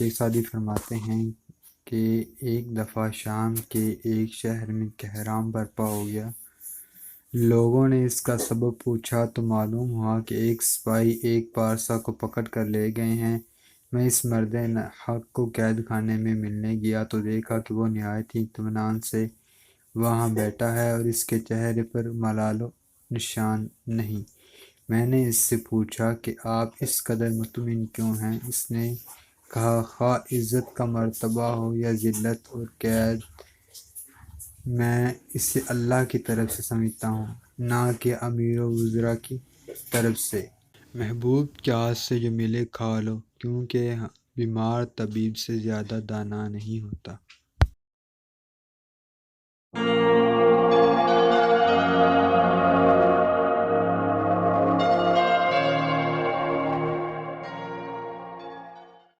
شیخ Saadi فرماتے ہیں کہ ایک دفعہ شام کے ایک شہر میں کہرام برپا ہو گیا۔ لوگوں نے اس کا سبب پوچھا تو معلوم ہوا کہ ایک سپاہی ایک پارسا کو پکڑ کر لے گئے ہیں۔ میں اس مرد حق کو قید خانے میں ملنے گیا تو دیکھا کہ وہ نہایت ہی اطمینان سے وہاں بیٹھا ہے اور اس کے چہرے پر ملال و نشان نہیں۔ میں نے اس سے پوچھا کہ آپ اس قدر مطمئن کیوں ہیں؟ اس نے کہا خواہ عزت کا مرتبہ ہو یا ذلت اور قید، میں اسے اللہ کی طرف سے سمجھتا ہوں، نہ کہ امیر و وزراء کی طرف سے۔ محبوب کے ہاتھ سے جو ملے کھا لو، کیونکہ بیمار طبیب سے زیادہ دانا نہیں ہوتا۔